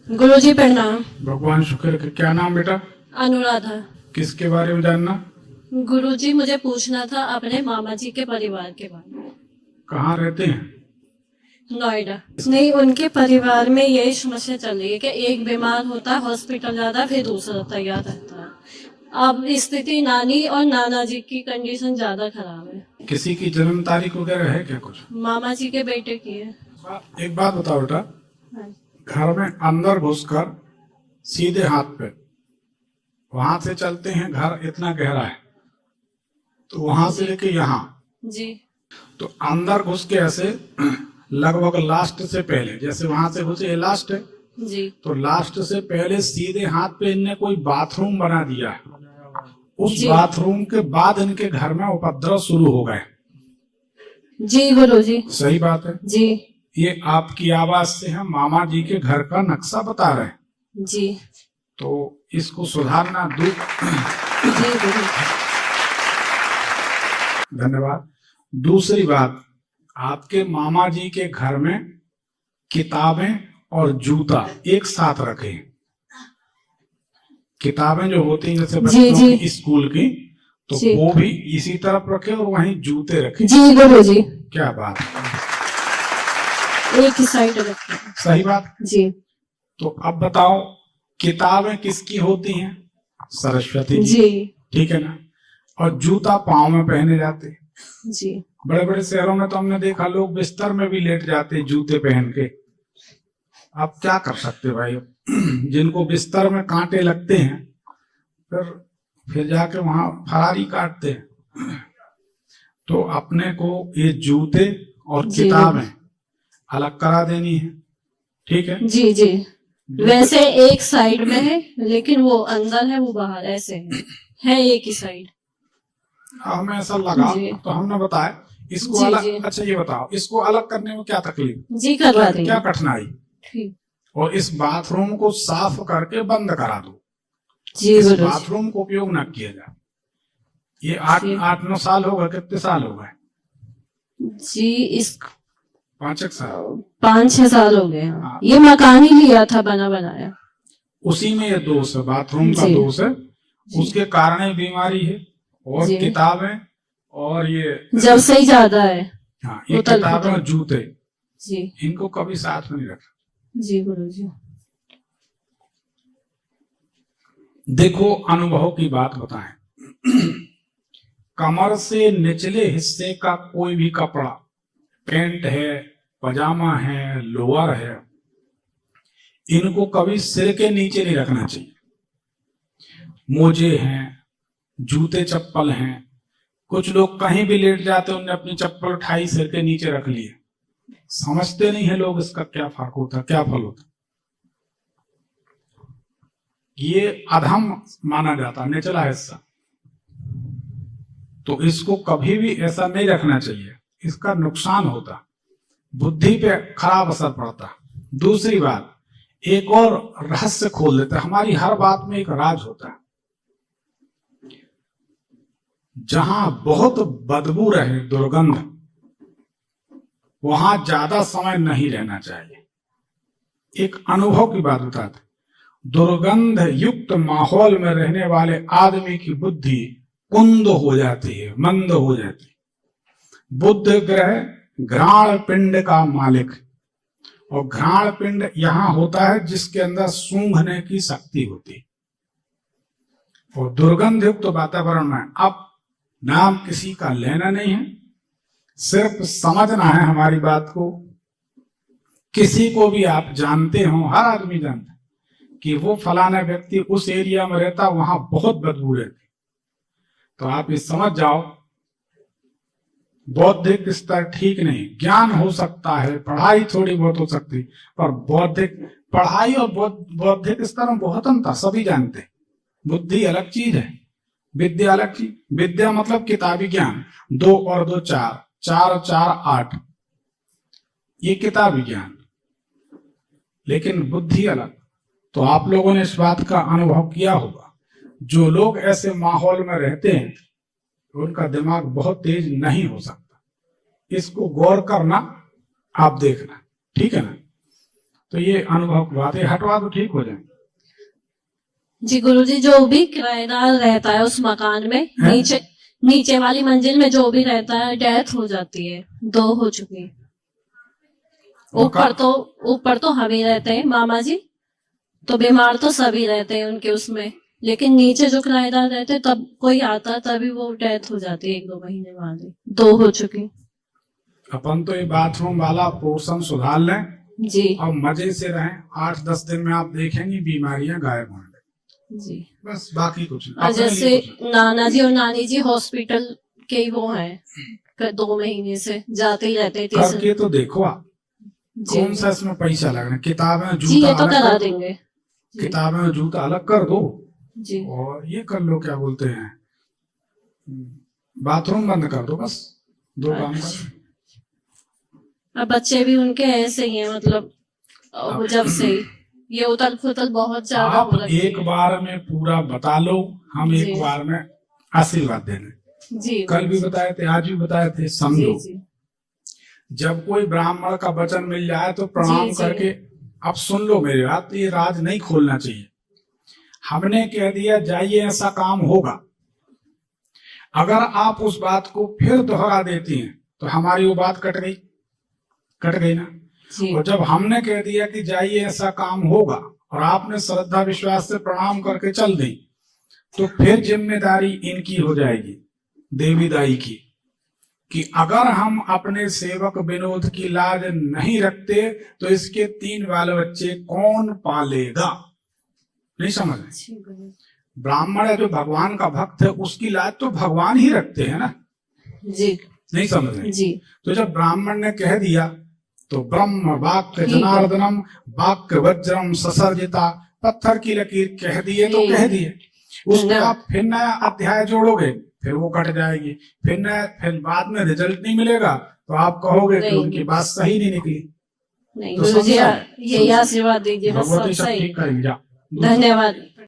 गुरुजी प्रणाम। भगवान शुक्र के। क्या नाम बेटा? अनुराधा। किसके बारे में जानना? गुरुजी मुझे पूछना था अपने मामा जी के परिवार के बारे में। कहाँ रहते हैं? नोएडा। नहीं, उनके परिवार में यही समस्या चल रही है कि एक बीमार होता है, हॉस्पिटल जाता है, फिर दूसरा तैयार रहता है। अब स्थिति नानी और नाना जी की कंडीशन ज्यादा खराब है। किसी की जन्म तारीख वगैरह है क्या कुछ? मामा जी के बेटे की है। एक बात बताओ बेटा, हाँ। घर में अंदर घुसकर सीधे हाथ पे, वहां से चलते हैं, घर इतना गहरा है तो वहां से लेके यहाँ, जी तो अंदर घुस के ऐसे लगभग लास्ट से पहले, जैसे वहां से घुसे ये लास्ट है, जी तो लास्ट से पहले सीधे हाथ पे इनने कोई बाथरूम बना दिया है। उस जी। बाथरूम के बाद इनके घर में उपद्रव शुरू हो गए। जी गुरुजी। सही बात है। जी ये आपकी आवाज से हम मामा जी के घर का नक्शा बता रहे हैं, जी तो इसको सुधारना दूर। जी गुरु। धन्यवाद। दूसरी बात, आपके मामा जी के घर में किताबें और जूता एक साथ रखें। किताबें जो होती हैं जैसे बच्चों की स्कूल की, तो वो भी इसी तरफ रखे और वहीं जूते रखे। जी गुरुजी। क्या बात है, एक ही साइड रखे। सही बात। जी। तो अब बताओ, किताबें किसकी होती हैं? सरस्वती जी। ठीक है ना। और जूता पाँव में पहने जाते। जी। बड़े बड़े शहरों में तो हमने देखा लोग बिस्तर में भी लेट जाते जूते पहन के। अब क्या कर सकते भाई, जिनको बिस्तर में कांटे लगते हैं फिर जाके वहां फरारी काटते हैं। तो अपने को ये जूते और किताबें अलग करा देनी है, ठीक है? जी जी। वैसे एक साइड में है, लेकिन वो अंदर है, वो बाहर ऐसे है एक ही साइड। हमें ऐसा लगा तो हमने बताया इसको अलग। अच्छा ये बताओ, इसको अलग करने में क्या तकलीफ? जी करवा देंगे। क्या कठिनाई? ठीक। और इस बाथरूम को साफ करके बंद करा दो। जी इस बाथरूम को उपयोग न किया जाए। ये 8-9 साल हो गए, कितने साल हो गए? जी इस 5-6 साल, 5-6 साल हो गए। हाँ। ये मकान ही लिया था बना बनाया, उसी में ये दोष है, बाथरूम का दोष है, उसके कारण ही बीमारी है। और किताबें और ये जब से ही ज्यादा है। हाँ, ये किताबें और जूते जी, इनको कभी साथ में नहीं रखना। जी गुरुजी। देखो, अनुभव की बात बताएं। कमर से निचले हिस्से का कोई भी कपड़ा, पैंट है, पजामा है, लोअर है, इनको कभी सिर के नीचे नहीं रखना चाहिए। मोजे हैं, जूते चप्पल हैं, कुछ लोग कहीं भी लेट जाते, उन्हें अपनी चप्पल उठाई सिर के नीचे रख लिए। समझते नहीं है लोग इसका क्या फर्क होता है, क्या फल होता है। ये अधम माना जाता, निचला हिस्सा, तो इसको कभी भी ऐसा नहीं रखना चाहिए, इसका नुकसान होता, बुद्धि पे खराब असर पड़ता। दूसरी बात, एक और रहस्य खोल देता, हमारी हर बात में एक राज होता है। जहां बहुत बदबू रहे, दुर्गंध, वहां ज्यादा समय नहीं रहना चाहिए। एक अनुभव की बात बताते, दुर्गंध युक्त माहौल में रहने वाले आदमी की बुद्धि कुंद हो जाती है, मंद हो जाती है। बुध ग्रह घ्राण पिंड का मालिक, और घ्राण पिंड यहां होता है जिसके अंदर सूंघने की शक्ति होती है। और दुर्गंध युक्त वातावरण में अब नाम किसी का लेना नहीं है, सिर्फ समझना है हमारी बात को। किसी को भी आप जानते हो, हर आदमी जानता है कि वो फलाना व्यक्ति उस एरिया में रहता, वहां बहुत बदबू रहती, तो आप ये समझ जाओ बौद्धिक स्तर ठीक नहीं। ज्ञान हो सकता है, पढ़ाई थोड़ी बहुत हो सकती, पर बौद्धिक, पढ़ाई और बौद्धिक स्तर में बहुत अंतर, सभी जानते हैं। बुद्धि अलग चीज है, विद्या अलग चीज। विद्या मतलब किताबी ज्ञान, 2 और 2 4, 4 और 4 8, ये किताबी ज्ञान, लेकिन बुद्धि अलग। तो आप लोगों ने इस बात का अनुभव किया होगा, जो लोग ऐसे माहौल में रहते हैं उनका दिमाग बहुत तेज नहीं हो सकता। इसको गौर करना, आप देखना, ठीक है ना। तो ये अनुभव की बात है, हटवा तो ठीक हो जाए। जी गुरुजी, जो भी किराएदार रहता है उस मकान में, हैं? नीचे वाली मंजिल में जो भी रहता है, डेथ हो जाती है, 2 हो चुकी। ऊपर तो हम ही रहते हैं मामा जी, तो बीमार तो सभी रहते हैं उनके उसमें, लेकिन नीचे जो किराएदार रहते हैं, तब कोई आता है तभी वो डेथ हो जाती है 1-2 महीने बाद ही। 2 हो चुकी। अपन तो ये बाथरूम वाला पोर्शन सुधार लें जी और मजे से रहें। 8-10 दिन में आप देखेंगे बीमारियां गायब होंगे। जी। बस बाकी कुछ नहीं। और अपने लिए जैसे कुछ नहीं। नाना जी और नानी जी हॉस्पिटल के ही वो हैं, 2 महीने से जाते ही रहते हैं। करके तो देखो आप, जी कौन सा इसमें पैसा लगना। किताबें जी, जूता ये तो अलग करा कर दो, देंगे। जी किताबें और जूता अलग कर दो जी और ये कर लो, क्या बोलते हैं, बाथरूम बंद कर दो, बस 2 काम कर। अब बच्चे भी उनके ऐसे ही हैं, मतलब अब जब से ही ये उथल पुथल बहुत ज्यादा आप हो रखी एक है। बार में पूरा बता लो, हम जी। एक बार में आशीर्वाद दे दें। जी कल भी बताए थे, आज भी बताए थे, जी समझो। जी जब कोई ब्राह्मण का वचन मिल जाए तो प्रणाम जी, जी। करके, अब सुन लो मेरी बात, ये राज नहीं खोलना चाहिए। हमने कह दिया जाइए ऐसा काम होगा, अगर आप उस बात को फिर दोहरा देती हैं तो हमारी वो बात कट गई ना। जी और जब हमने कह दिया कि जाइए ऐसा काम होगा और आपने श्रद्धा विश्वास से प्रणाम करके चल दी, तो फिर जिम्मेदारी इनकी हो जाएगी, देवी दाई की, कि अगर हम अपने सेवक विनोद की लाज नहीं रखते तो इसके 3 बाल बच्चे कौन पालेगा। नहीं समझ रहे? ब्राह्मण है जो भगवान का भक्त है, उसकी लाज तो भगवान ही रखते हैं ना। जी नहीं समझ रहे? जी तो जब ब्राह्मण ने कह दिया तो ब्रह्म वाक्य ठीक है। जनार्दनम वाक्य वज्रम ससर्जिता, पत्थर की लकीर कह दिए तो ठीक कह है। दिए। उसमें ना। आप फिर नया अध्याय जोड़ोगे, फिर वो कट जाएगी, फिर बाद में रिजल्ट नहीं मिलेगा तो आप कहोगे कि नहीं। उनकी बात सही नहीं निकली। नहीं तो गुरुजी, समझा? यही आशीर्वाद दीजिए बस, भगवती सब सब सही। ठीक करेंगे। जा। धन्यवाद।